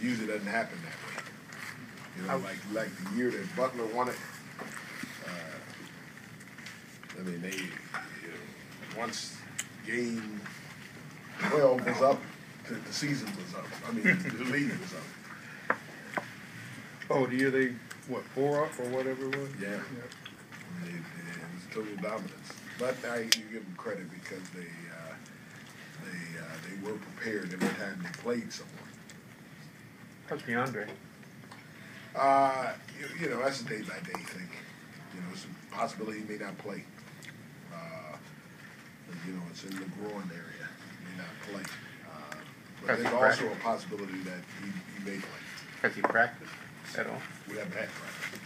usually doesn't happen that way. You know, like the year that Butler won it. I mean, they once game 12 was up, the season was up. I mean, the league was up. Oh, the year they, 4 up or whatever it was? Yeah. It was total dominance. But you give them credit because they were prepared every time they played someone. How's DeAndre? That's a day-by-day thing. It's a possibility he may not play. It's in the groin area. He may not play. But there's also a possibility that he may play. Has he practiced at all? We haven't had practice.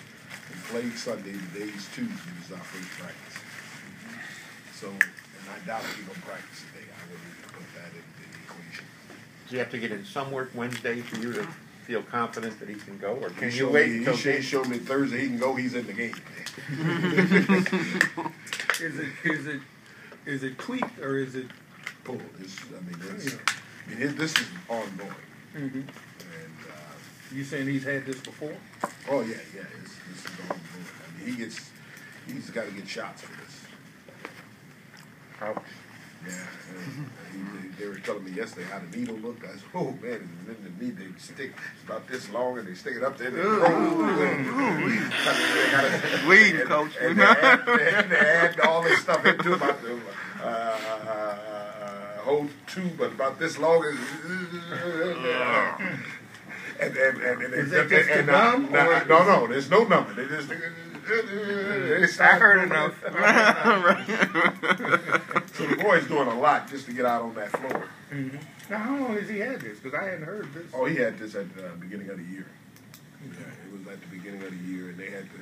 We played Sunday. Today's Tuesday. This is our first practice. So, and I doubt he's going to practice today. I wouldn't even put that in the equation. Does he have to get in some work Wednesday for you to feel confident that he can go, or can you wait until he showed me Thursday he can go? He's in the game. Is it tweaked or is it pulled? This is ongoing. Mm-hmm. And you saying he's had this before? Oh yeah. This is ongoing. I mean, he's got to get shots for this. Ouch. Yeah. They were telling me yesterday how the needle looked. I said, oh man, and then the needle they stick about this long and they stick it up there. Lead, coach. And they add all this stuff into about the whole tube, but about this long. Is that just a numb? No, there's no number. They just. I heard enough. So the boy's doing a lot just to get out on that floor. Mm-hmm. Now, how long has he had this? Because I hadn't heard this. Oh, he had this at the beginning of the year. Yeah, it was at the beginning of the year, and they had to.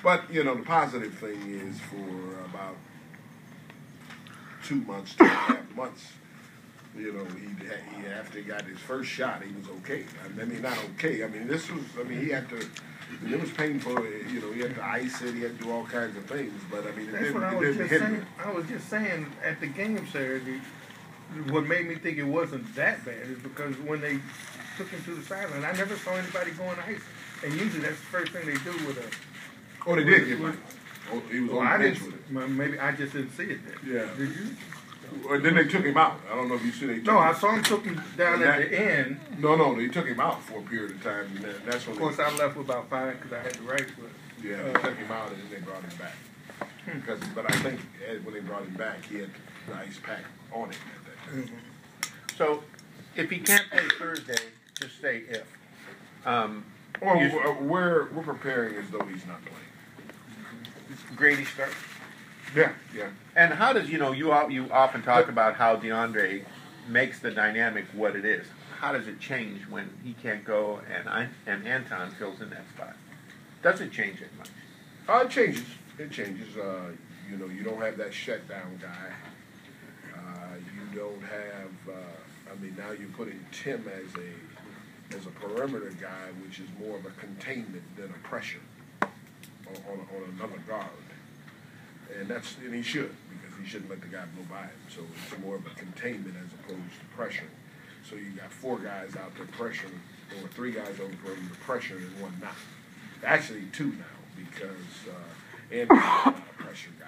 But the positive thing is for about 2 months, 2.5 months. He after he got his first shot, he was okay. I mean, not okay. I mean, he had to. It was painful. He had to ice it. He had to do all kinds of things. But I mean, that's what I was just saying. I was just saying at the game Saturday. What made me think it wasn't that bad is because when they took him to the sideline, I never saw anybody going ice. And usually that's the first thing they do with a. Oh, they did. He was on the bench with it. Maybe I just didn't see it then. Yeah. Did you? Or then they took him out. I don't know if you see they took him. I saw him took him down at the end. No, they took him out for a period of time. And that's when. Of course, I left with about 5 because I had to write. But yeah, they took him out and then they brought him back. But I think when they brought him back, he had the ice pack on him at that time. Mm-hmm. So, if he can't play Thursday, just say if. We're preparing as though he's not playing. Grady starts. Yeah. And how does you often talk about how DeAndre makes the dynamic what it is. How does it change when he can't go and Anton fills in that spot? Does it change it much? It changes. It changes. You don't have that shutdown guy. You don't have. Now you're putting Tim as a perimeter guy, which is more of a containment than a pressure on another guard. And he should, because he shouldn't let the guy blow by him. So it's more of a containment as opposed to pressure. So you got 4 guys out there pressuring, or 3 guys on the perimeter pressuring and 1 not. Actually 2 now, because Andy's not a pressure guy.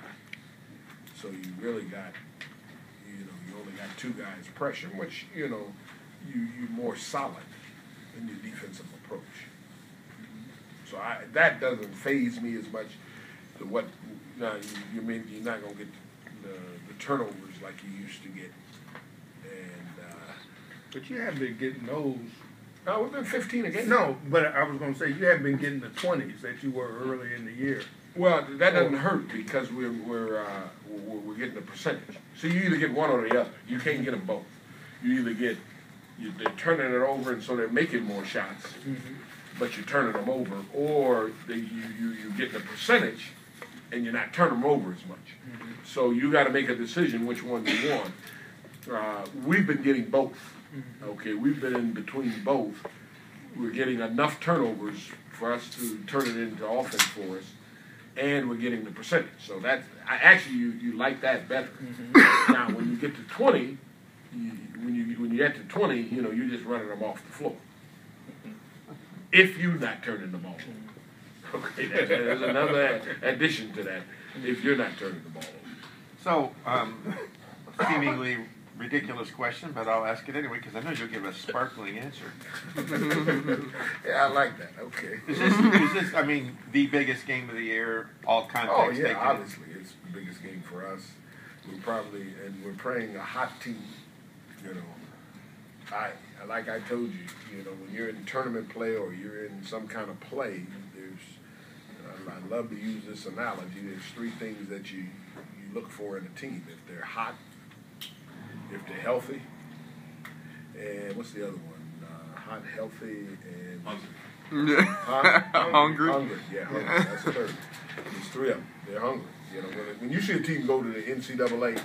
So you really got, you only got 2 guys pressuring, which, you're more solid in your defensive approach. So that doesn't faze me as much to what. Now, you're not going to get the turnovers like you used to get. But you haven't been getting those. No, we've been 15 a game. No, but I was going to say you haven't been getting the 20s that you were early in the year. Well, that doesn't hurt because we're getting the percentage. So you either get one or the other. You can't get them both. You either get they're turning it over, and so they're making more shots, but you're turning them over, or you get the percentage. And you're not turning them over as much. So you got to make a decision which one you want. We've been getting both. Okay, we've been in between both. We're getting enough turnovers for us to turn it into offense for us, and we're getting the percentage. So you like that better. Now, when you get to 20, when you get to 20, you're just running them off the floor. if you're not turning the ball over. Okay, there's another addition to that. If you're not turning the ball over. So, seemingly ridiculous question, but I'll ask it anyway because I know you'll give a sparkling answer. Yeah, I like that. Okay. Is this, I mean, the biggest game of the year, all context Oh yeah, taken? obviously it's the biggest game for us. We're playing a hot team. You know, like I told you, you know, when you're in tournament play or you're in some kind of play, I love to use this analogy. There's three things that you look for in a team: if they're hot, if they're healthy, and what's the other one? Hot, healthy, and Hungry. Hungry, yeah, hungry. That's the third. There's three of them. They're hungry. You know, when you see a team go to the NCAA,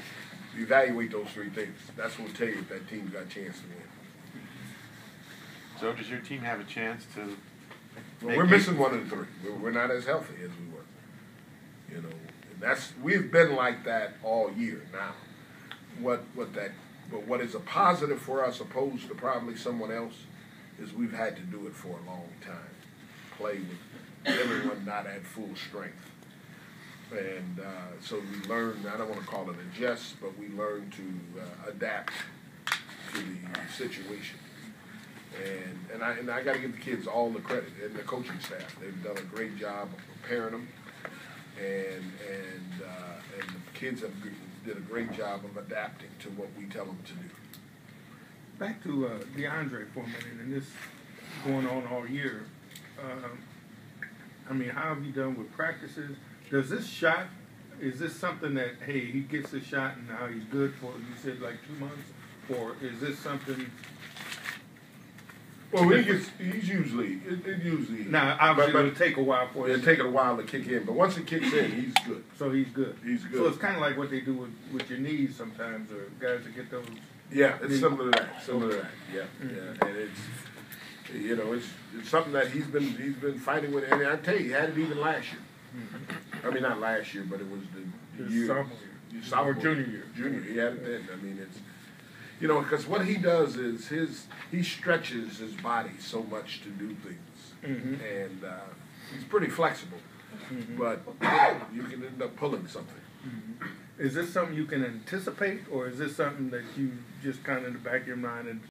you evaluate those three things. That's what will tell you if that team's got a chance to win. So does your team have a chance to? Well, we're missing one of the three. We're not as healthy as we were. You know, and we've been like that all year now. But what is a positive for us, opposed to probably someone else, is we've had to do it for a long time. Play with everyone not at full strength. And so we learned, I don't want to call it adjust, but we learned to adapt to the situation. And I got to give the kids all the credit, and the coaching staff. They've done a great job of preparing them, and the kids did a great job of adapting to what we tell them to do. Back to DeAndre for a minute, and this going on all year. I mean, how have you done with practices? Does this shot, is this something that, hey, he gets the shot and now he's good for, you said, like 2 months? Or is this something... Well, he's usually, it usually... Now, obviously, it'll take a while for it. It'll take it a while to kick in, but once it kicks in, he's good. So he's good. He's good. So it's kind of like what they do with your knees sometimes, or guys that get those... Yeah, it's similar to that. Yeah, yeah. And it's, you know, it's something that he's been fighting with. And I tell you, he had it even last year. I mean, not last year, but it was the year. Sophomore, junior year. Junior, he had it then. I mean, it's, you know, because what he does is he stretches his body so much to do things, and he's pretty flexible. But you can end up pulling something. Is this something you can anticipate, or is this something that you just kind of in the back of your mind and